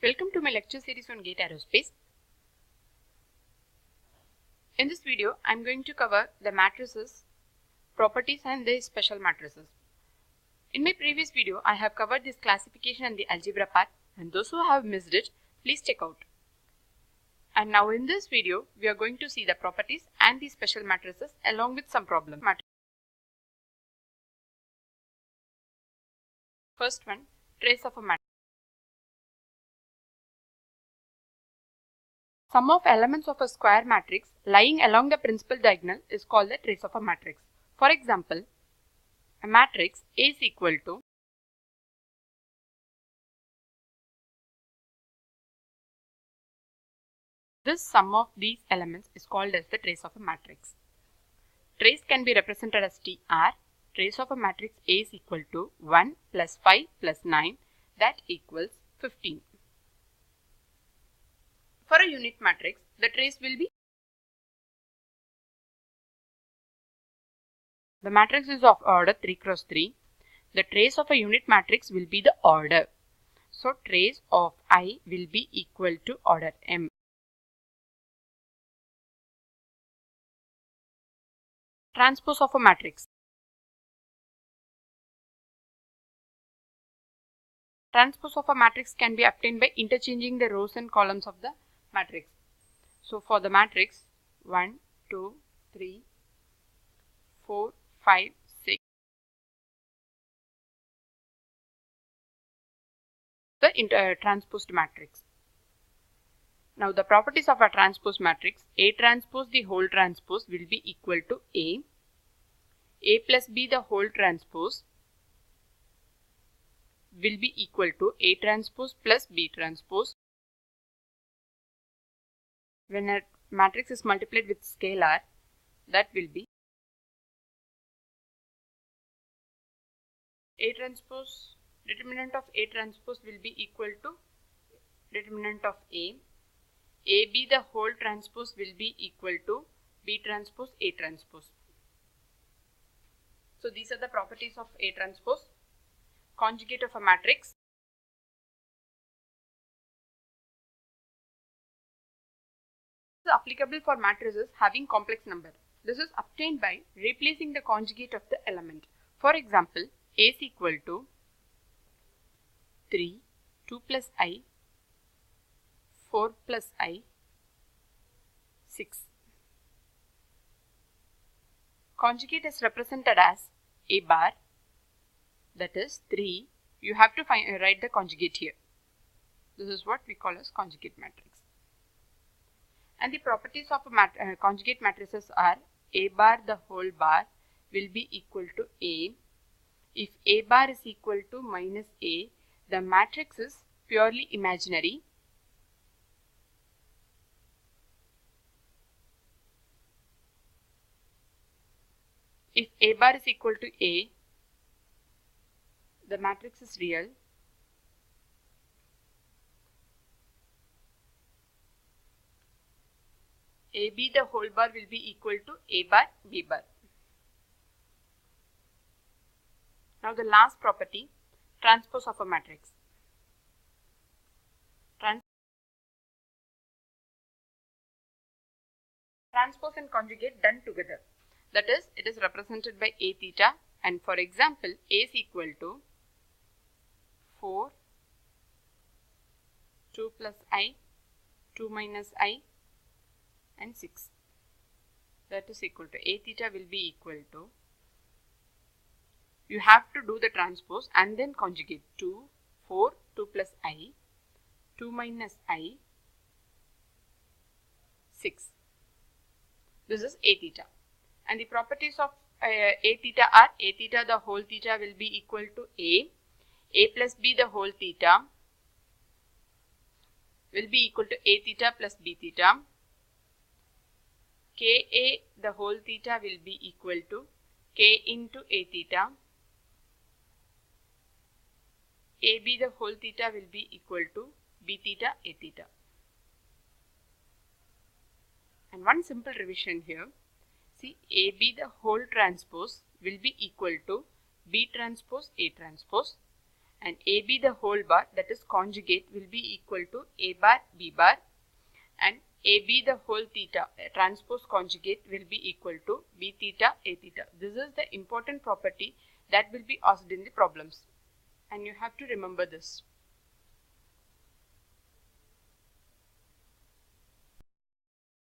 Welcome to my lecture series on gate aerospace. In this video, I am going to cover the matrices, properties and their special matrices. In my previous video, I have covered this classification and the algebra part, and those who have missed it, please check out. And now in this video, we are going to see the properties and the special matrices along with some problem matrices. First one, trace of a matrix. Sum of elements of a square matrix lying along the principal diagonal is called the trace of a matrix. For example, a matrix A is equal to this sum of these elements is called as the trace of a matrix. Trace can be represented as TR. Trace of a matrix A is equal to 1 plus 5 plus 9, that equals 15. For a unit matrix, the trace will be, the matrix is of order 3 cross 3. The trace of a unit matrix will be the order. So trace of I will be equal to order M. Transpose of a matrix. Transpose of a matrix can be obtained by interchanging the rows and columns of the matrix. So for the matrix 1, 2, 3, 4, 5, 6. The transposed matrix. Now the properties of a transposed matrix, A transpose the whole transpose will be equal to A plus B the whole transpose will be equal to A transpose plus B transpose. When a matrix is multiplied with scalar, that will be A transpose, determinant of A transpose will be equal to determinant of A. AB the whole transpose will be equal to B transpose A transpose. So these are the properties of A transpose. Conjugate of a matrix. This is applicable for matrices having complex number. This is obtained by replacing the conjugate of the element. For example, A is equal to 3, 2 plus I, 4 plus I, 6. Conjugate is represented as A bar, that is 3. You have to write the conjugate here. This is what we call as conjugate matrix. And the properties of a conjugate matrices are A bar the whole bar will be equal to A. If A bar is equal to minus A, the matrix is purely imaginary. If A bar is equal to A, the matrix is real. AB the whole bar will be equal to A bar, B bar. Now the last property, transpose of a matrix. Transpose and conjugate done together. That is, it is represented by A theta, and for example, A is equal to 4, 2 plus I, 2 minus I, and 6. That is equal to A theta will be equal to, you have to do the transpose and then conjugate 2, 4, 2 plus I, 2 minus I, 6. This is A theta. And the properties of A theta are A theta the whole theta will be equal to A plus B the whole theta will be equal to A theta plus B theta. Ka the whole theta will be equal to K into A theta. AB the whole theta will be equal to B theta A theta. And one simple revision here. See, AB the whole transpose will be equal to B transpose A transpose, and AB the whole bar, that is conjugate, will be equal to A bar B bar, and AB the whole theta, transpose conjugate, will be equal to B theta A theta. This is the important property that will be asked in the problems, and you have to remember this.